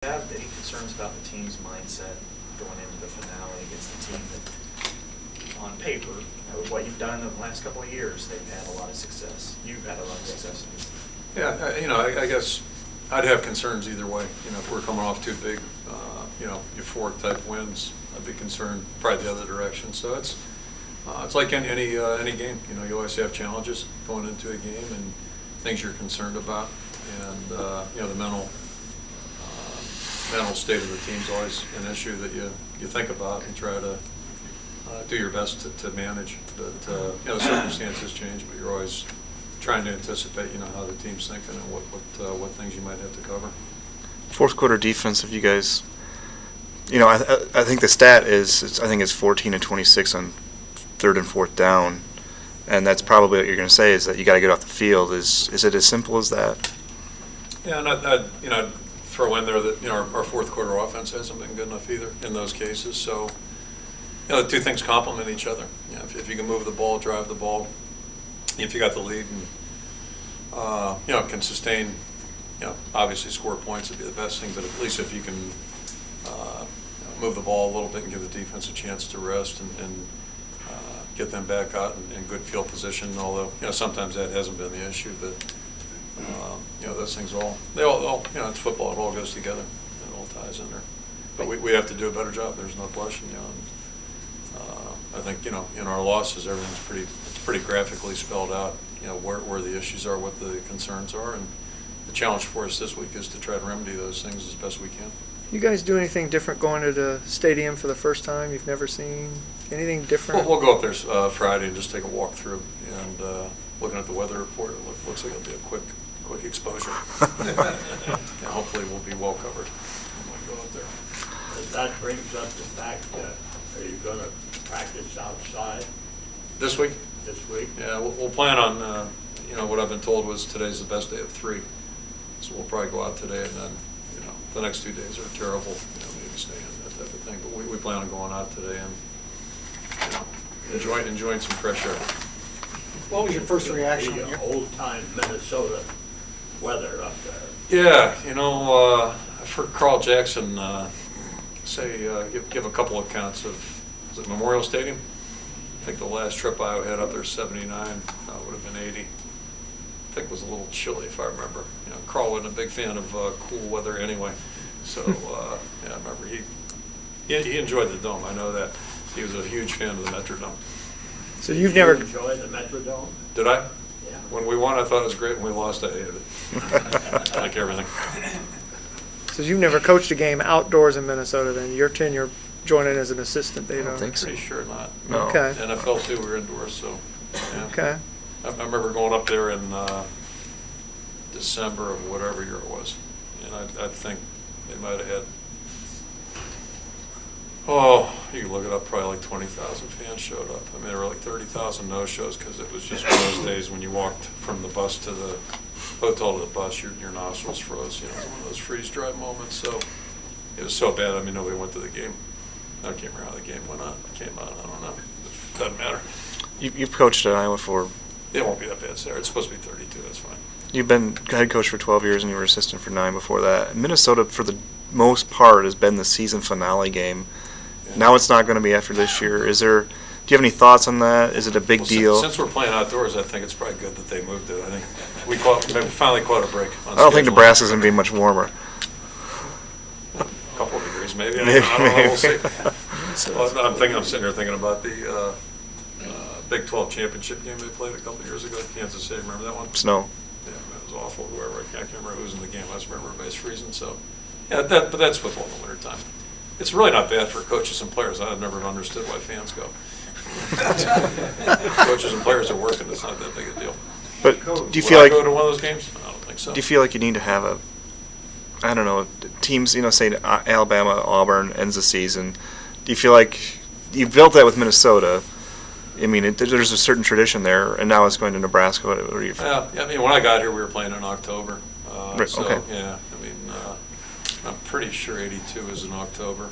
Have any concerns about the team's mindset going into the finale against a team that, on paper, what you've done in the last couple of years, they've had a lot of success. You've had a lot of success. Yeah, I guess I'd have concerns either way. If we're coming off two big, euphoric type wins, I'd be concerned probably the other direction. So it's like any game. You always have challenges going into a game and things you're concerned about, and the mental state of the team's always an issue that you think about and try to do your best to manage. But the circumstances change, but you're always trying to anticipate how the team's thinking and what things you might have to cover. Fourth quarter defense of you guys, I think the stat is I think it's 14 and 26 on third and fourth down, and that's probably what you're going to say is that you got to get off the field. Is it as simple as that? Yeah, and I'd throw in there that our fourth quarter offense hasn't been good enough either in those cases. So the two things complement each other. If you can move the ball, drive the ball, if you got the lead and can sustain, obviously score points would be the best thing. But at least if you can move the ball a little bit and give the defense a chance to rest and get them back out in good field position. Although sometimes that hasn't been the issue, but. Those things it's football. It all goes together. It all ties in there. But we have to do a better job. There's no question. I think in our losses, everything's pretty graphically spelled out. Where the issues are, what the concerns are, and the challenge for us this week is to try to remedy those things as best we can. You guys do anything different going to the stadium for the first time? You've never seen anything different? We'll go up there Friday and just take a walk through and looking at the weather report. It looks like it'll be a quick exposure. Hopefully we'll be well covered when we go out there. That brings up the fact that are you going to practice outside this week? This week? Yeah, we'll plan on. What I've been told was today's the best day of 3, so we'll probably go out today, and then the next 2 days are terrible. Maybe stay in that type of thing. But we plan on going out today and enjoying some fresh air. What was your first reaction? Old-time Minnesota weather up there. Yeah, I've heard Carl Jackson give a couple of accounts of, was it Memorial Stadium? I think the last trip I had up there, 79, would have been 80. I think it was a little chilly if I remember. Carl wasn't a big fan of cool weather anyway. So, I remember he enjoyed the Dome. I know that. He was a huge fan of the Metrodome. So you've never enjoyed the Metrodome? Did I? Yeah. When we won, I thought it was great. When we lost, I hated it. Like everything. So you've never coached a game outdoors in Minnesota then? Your tenure joining as an assistant, I don't think so. Pretty sure not. No. Okay. NFL too, we were indoors, so. Yeah. Okay. I remember going up there in December of whatever year it was, and I think they might have had, you can look it up, probably like 20,000 fans showed up. I mean, there were like 30,000 no-shows because it was just one of those days when you walked from the bus to the hotel to the bus, your nostrils froze. It was one of those freeze-dry moments. So it was so bad. I mean, nobody went to the game. I can't remember how the game came out. I don't know. It doesn't matter. You've coached at Iowa for. It won't be that bad, Sarah. It's supposed to be 32. That's fine. You've been head coach for 12 years and you were assistant for 9 before that. Minnesota, for the most part, has been the season finale game. Yeah. Now it's not going to be after this year. Do you have any thoughts on that? Is it a big deal? Since we're playing outdoors, I think it's probably good that they moved it. I think we finally caught a break. I don't think Nebraska's going to be much warmer. A couple of degrees, maybe. I don't know. We'll see. I'm sitting here thinking about the Big 12 championship game they played a couple of years ago at Kansas City. Remember that one? Snow. Yeah, that was awful. I can't remember who was in the game. I just remember everybody's freezing. So, yeah, but that's football in the wintertime. It's really not bad for coaches and players. I've never understood why fans go. Coaches and players are working. It's not that big a deal. But do you feel like go to one of those games? I don't think so. Do you feel like you need to have teams, say Alabama, Auburn ends the season. Do you feel like you've built that with Minnesota? I mean, there's a certain tradition there, and now it's going to Nebraska. What do you feel? Yeah, I mean, when I got here, we were playing in October. So, okay. Yeah, I mean, I'm pretty sure 82 is in October.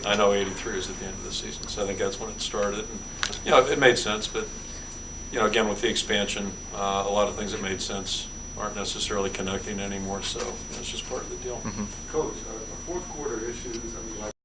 I know 83 is at the end of the season, so I think that's when it started. And, it made sense, but, again, with the expansion, a lot of things that made sense aren't necessarily connecting anymore, so it's just part of the deal. Mhm. Coach, fourth quarter issues, I mean, like